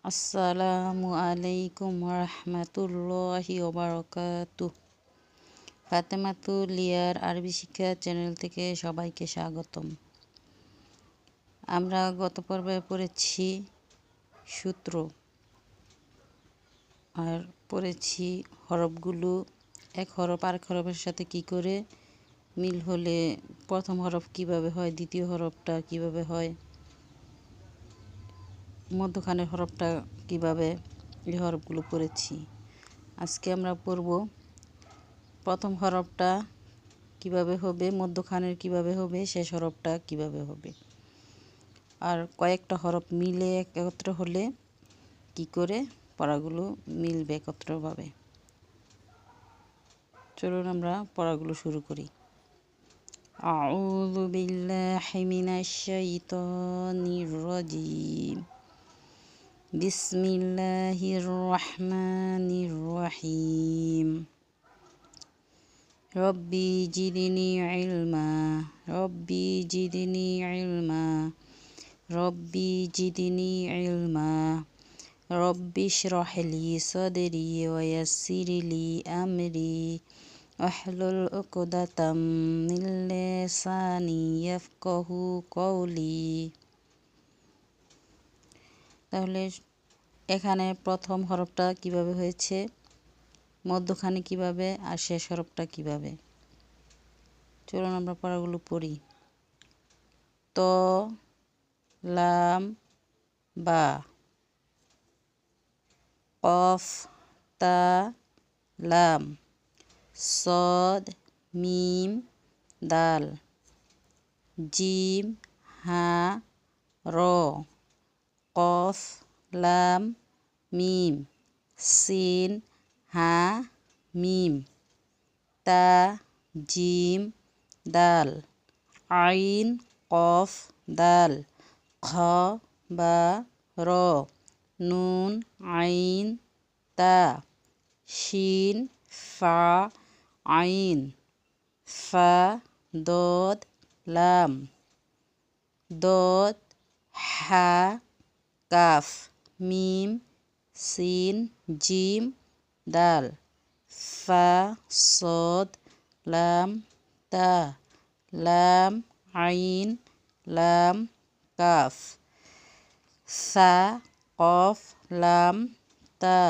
আসসালামু আলাইকুম রহমতুল্লাহি ওবারাকাতুহ। ফাতেমাতুল লিয়ার আরবি শিক্ষা চ্যানেল থেকে সবাইকে স্বাগতম। আমরা গত পর্বে পড়েছি সূত্র আর পড়েছি হরফগুলো, এক হরফ আরেক হরফের সাথে কি করে মিল হলে প্রথম হরফ কিভাবে হয়, দ্বিতীয় হরফটা কিভাবে হয়, মধ্যখানের হরফটা কিভাবে, এই হরফগুলো পড়েছি। আজকে আমরা পড়ব প্রথম হরফটা কিভাবে হবে, মধ্যখানের কিভাবে হবে, শেষ হরফটা কিভাবে হবে, আর কয়েকটা হরফ মিলে একত্র হলে কি করে পড়াগুলো মিলবে একত্রভাবে। চলুন আমরা পড়াগুলো শুরু করি। আউযু বিল্লাহি মিনাশ শাইতানির রাজিম। বিসমিল্লাহির রহমানির রহিম। রব্বি জিদনি ইলমা, রব্বি জিদনি ইলমা, রব্বি জিদনি ইলমা। রব্বি ইশরাহ লি সাদরি ওয়া ইয়াসসির লি আমরি ওয়াহলুল উকদাতাম মিন লিসানি ইয়াফকাহু কওলি। তাহলে এখানে প্রথম হরফটা কিভাবে হয়েছে, মধ্যখানে কিভাবে, আর শেষ হরফটা কিভাবে। চলুন আমরা পড়াগুলো পড়ি। ত, লাম, বা। কফ, তা, লাম। সদ, মিম, দাল। জিম, হা, র। কফ, লাম, মিম। সিন, হা, মিম। তা, জিম, দাল। আইন, কফ, দাল। খ, বা, র। নুন, আইন, তা। শিন, ফা, আইন। ফা, দদ, লাম। দদ, হা, কাফ। মিম, সিন, জিম, দাল। ফা, সদ, লাম, তা। লাম, আইন, লাম, কাফ। সা, কফ, লাম, তা।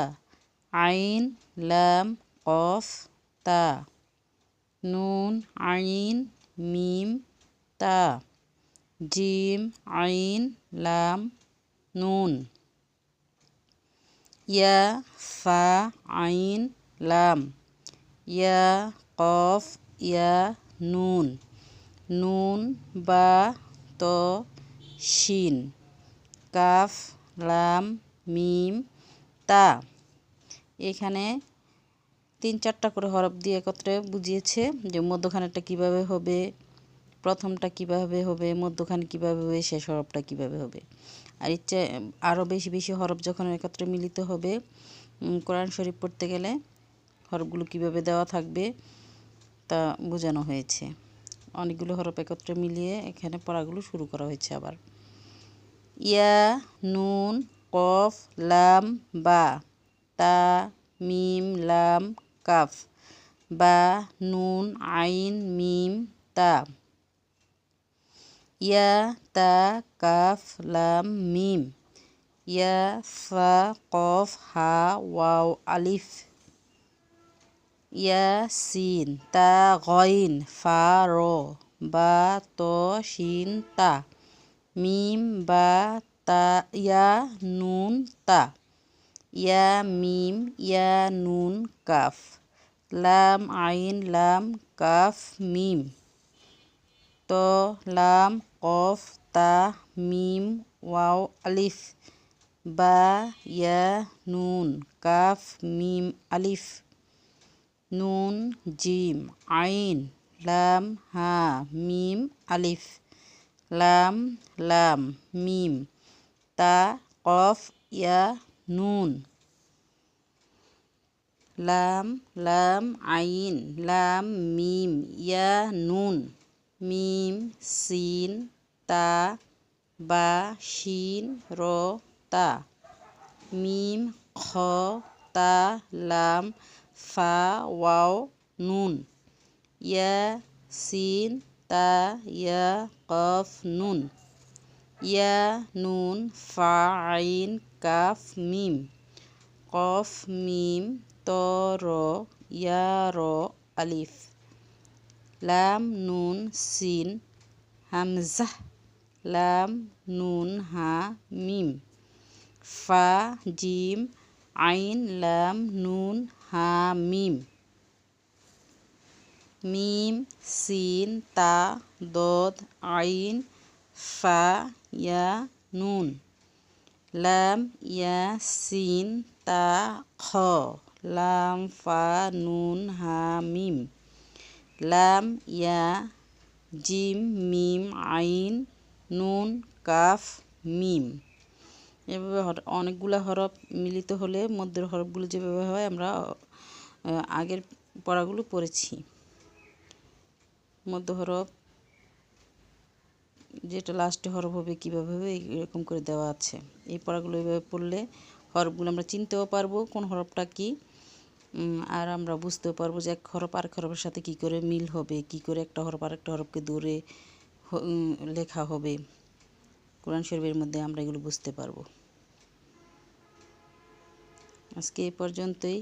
আইন, লাম, কফ, তা। নুন, আইন, মিম, তা। জিম, আইন, লাম, নুন। ইয়া, ফা, আইন, লাম। ইয়া, কফ, ইয়া, নুন। নুন, বা, ত, শিন। কাফ, লাম, মিম, তা। এখানে 3-4টা করে হরফ দিয়ে একত্রে বুঝিয়েছে যে মধ্যখানেরটা কিভাবে হবে, প্রথমটা কিভাবে হবে, মধ্যখানে কিভাবে হবে, শেষ হরফটা কিভাবে হবে। আর ইচ্ছে আরও বেশি বেশি হরফ যখন একত্রে মিলিত হবে, কোরআন শরীফ পড়তে গেলে হরফগুলো কিভাবে দেওয়া থাকবে তা বোঝানো হয়েছে। অনেকগুলো হরফ একত্রে মিলিয়ে এখানে পড়াগুলো শুরু করা হয়েছে আবার। ইয়া, নুন, কফ, লাম, বা। তা, মিম, লাম, কাফ। বা, নুন, আইন, মিম, তা। ইয়া, তা, কাফ, লাম, মিম। ইয়া, ফা, কফ, হা, ওয়াও, আলিফ। ইয়া, সিন, তা, গইন, ফা, র। বা, ত, শিন, তা। মিম, বা, তা, ইয়া, নুন, তা। ইয়া, মিম, ইয়া, নুন, কাফ। লাম, আইন, লাম, কাফ, মিম। ত, লাম, কফ, তা, মিম, ওয়াও, আলিফ। বা, ইয়া, নুন, কাফ, মিম, আলিফ। নুন, জিম, আইন, লাম, হা, মিম, আলিফ। লাম, লাম, মিম, তা, কফ, ইয়া, নুন। লাম, লাম, আইন, লাম, মিম, ইয়া, নুন। মিম, সিন, তা, বা, শিন, র, তা। মিম খ তা লাম ফা ওয়াও নুন ইয়া সিন তা ইয়া কফ নুন ইয়া নুন ফা আইন কাফ মিম কফ মিম ত র ইয়া র আলিফ লাম নুন সিন হামজাহ লাম নুন হা মিম ফা জিম আইন লাম নুন হা মিম মিম সিন তা দদ আইন ফা ইয়া নুন লাম ইয়া সিন তা খ লাম ফা নুন হা মিম লাম ইয়া জিম মিম আইন নুন কাফ মিম। এভাবে অনেকগুলো হরফ মিলিত হলে মধ্যের হরফগুলো যেভাবে হয় আমরা আগের পড়াগুলো পড়েছি। মধ্য হরফ যেটা লাস্টে হরফ হবে কীভাবে হবে এরকম করে দেওয়া আছে। এই পড়াগুলো এইভাবে পড়লে হরফগুলো আমরা চিনতেও পারবো কোন হরফটা কী, আর আমরা বুঝতেও পারবো যে এক হরফ আরেক হরফের সাথে কী করে মিল হবে, কী করে একটা হরফ আরেকটা হরফকে দূরে লেখা হবে। কোরআন শরীফের মধ্যে আমরা এগুলো বুঝতে পারবো। আজকে এই পর্যন্তই।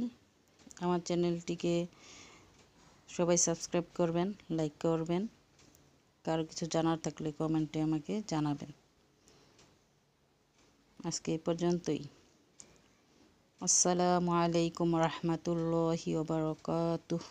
আমার চ্যানেলটিকে সবাই সাবস্ক্রাইব করবেন, লাইক করবেন। কারো কিছু জানার থাকলে কমেন্টে আমাকে জানাবেন। আজকে এই পর্যন্তই। আসসালামু আলাইকুম রহমতুল্লাহি ওয়া বারাকাতুহু।